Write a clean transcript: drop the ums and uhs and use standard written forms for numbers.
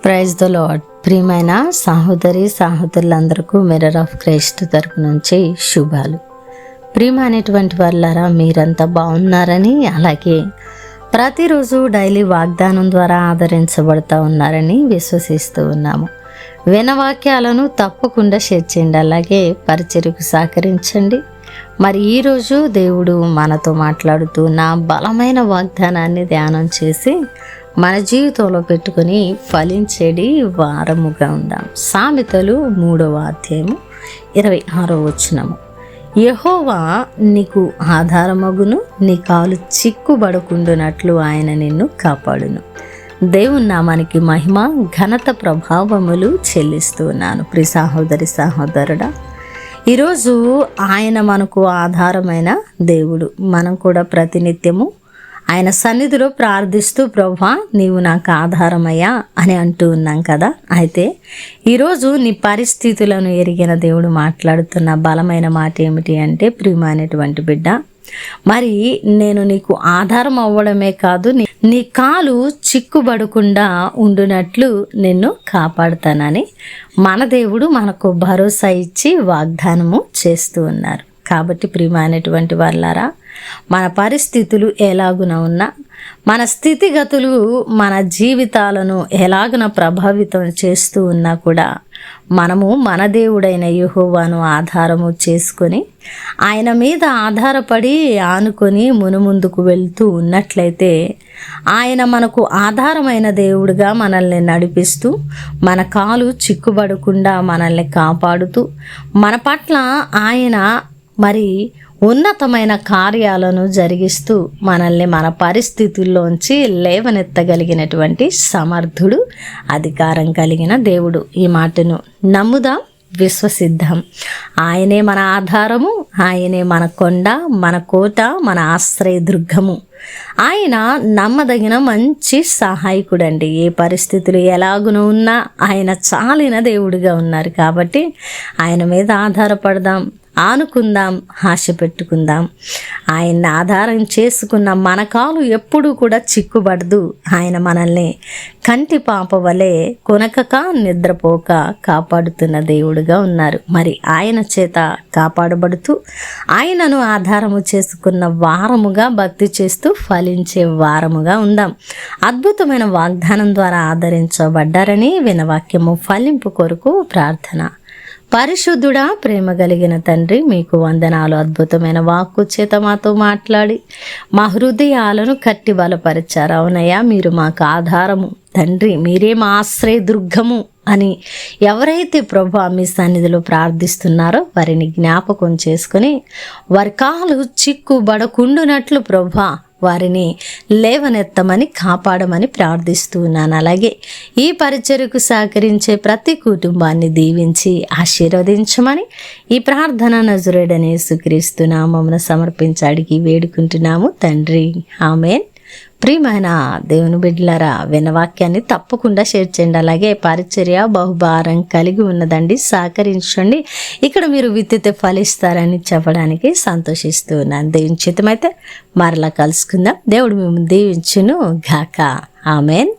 Praise the lord. ప్రియమైన సహోదరులందరికీ mirror of Christ తరపు నుంచి శుభాలు. ప్రియమైనటువంటి వాళ్ళారా, మీరంతా బాగున్నారని, అలాగే ప్రతిరోజు డైలీ వాగ్దానం ద్వారా ఆదరించబడుతూ ఉన్నారని విశ్వసిస్తూ ఉన్నాము. వినవాక్యాలను తప్పకుండా షేర్ చేయండి, అలాగే పరిచర్యకు సహకరించండి. మరి ఈరోజు దేవుడు మనతో మాట్లాడుతున్న బలమైన వాగ్దానాన్ని ధ్యానం చేసి మన జీవితంలో పెట్టుకొని ఫలించేది వారముగా ఉందాం. సామెతలు 3వ అధ్యాయము 26వ వచనము. యెహోవా నీకు ఆధారమగును, నీ కాలు చిక్కుబడకుండునట్లు ఆయన నిన్ను కాపాడును. దేవుని నామానికి మహిమ ఘనత ప్రభావములు చెల్లిస్తూ ఉన్నాను. ప్రియ సహోదరుడా, ఈరోజు ఆయన మనకు ఆధారమైన దేవుడు. మనం కూడా ప్రతినిత్యము ఆయన సన్నిధిలో ప్రార్థిస్తూ, ప్రభువా నీవు నాకు ఆధారమయ్యా అని అంటూ ఉన్నాం కదా. అయితే ఈరోజు నీ పరిస్థితులను ఎరిగిన దేవుడు మాట్లాడుతున్న బలమైన మాట ఏమిటి అంటే, ప్రియమైనటువంటి బిడ్డ, మరి నేను నీకు ఆధారం అవ్వడమే కాదు, నీ కాలు చిక్కుబడకుండా ఉండునట్లు నిన్ను కాపాడుతానని మన దేవుడు మనకు భరోసా ఇచ్చి వాగ్దానము చేస్తూ ఉన్నారు. కాబట్టి ప్రియమైనటువంటి వాళ్ళారా, మన పరిస్థితులు ఎలాగున ఉన్నా, మన స్థితిగతులు మన జీవితాలను ఎలాగున ప్రభావితం చేస్తూ ఉన్నా కూడా మనము మన దేవుడైన యెహోవాను ఆధారము చేసుకొని ఆయన మీద ఆధారపడి ఆనుకొని మునుముందుకు వెళ్తూ ఉన్నట్లయితే ఆయన మనకు ఆధారమైన దేవుడిగా మనల్ని నడిపిస్తూ, మన కాలు చిక్కుబడకుండా మనల్ని కాపాడుతూ, మన పట్ల ఆయన మరి ఉన్నతమైన కార్యాలను జరిగిస్తూ మనల్ని మన పరిస్థితుల్లోంచి లేవనెత్తగలిగినటువంటి సమర్థుడు, అధికారం కలిగిన దేవుడు. ఈ మాటను నమ్ముదాం, విశ్వసిద్దాం. ఆయనే మన ఆధారము, ఆయనే మన కొండ, మన కోట, మన ఆశ్రయదుర్గము. ఆయన నమ్మదగిన మంచి సహాయకుడండి. ఏ పరిస్థితులు ఎలాగున ఉన్నా ఆయన చాలిన దేవుడిగా ఉన్నారు. కాబట్టి ఆయన మీద ఆధారపడదాం, ఆనుకుందాం, ఆశ పెట్టుకుందాం. ఆయన్ని ఆధారం చేసుకున్న మన కాలు ఎప్పుడూ కూడా చిక్కుబడదు. ఆయన మనల్ని కంటి పాప వలె కొనకక నిద్రపోక కాపాడుతున్న దేవుడుగా ఉన్నారు. మరి ఆయన చేత కాపాడబడుతూ ఆయనను ఆధారము చేసుకున్న వారముగా భక్తి చేస్తూ ఫలించే వారముగా ఉందాం. అద్భుతమైన వాగ్దానం ద్వారా ఆదరించబడ్డారని వినవాక్యము ఫలింపు కొరకు ప్రార్థన. పరిశుద్ధుడా, ప్రేమ కలిగిన తండ్రి, మీకు వందనాలు. అద్భుతమైన వాక్కు చేత మాతో మాట్లాడి మా హృదయాలను కట్టి బలపరిచారు. అవునయ్యా, మీరు మాకు ఆధారము తండ్రి, మీరే మా ఆశ్రయదుర్గము అని ఎవరైతే ప్రభు మీ సన్నిధిలో ప్రార్థిస్తున్నారో వారిని జ్ఞాపకం చేసుకొని వారి కాలు చిక్కుబడకుండునట్లు ప్రభు వారిని లేవనెత్తమని, కాపాడమని ప్రార్థిస్తున్నాను. అలాగే ఈ పరిచర్యకు సహకరించే ప్రతి కుటుంబాన్ని దీవించి ఆశీర్వదించమని ఈ ప్రార్థన నజరేయుడైన యేసుక్రీస్తు నామమున సమర్పించి అడిగి వేడుకుంటున్నాము తండ్రి, ఆమేన్. ప్రియమైన దేవుని బిడ్డలారా, వినవాక్యాన్ని తప్పకుండా షేర్ చేయండి. అలాగే పరిచర్య బహుభారం కలిగి ఉన్నదండి, సహకరించండి. ఇక్కడ మీరు విత్తితే ఫలిస్తారని చెప్పడానికి సంతోషిస్తూ ఉన్నాను. దేవుని చిత్తమైతే మరలా కలుసుకుందాం. దేవుడు మిమ్మల్ని దీవించును గాక. ఆమేన్.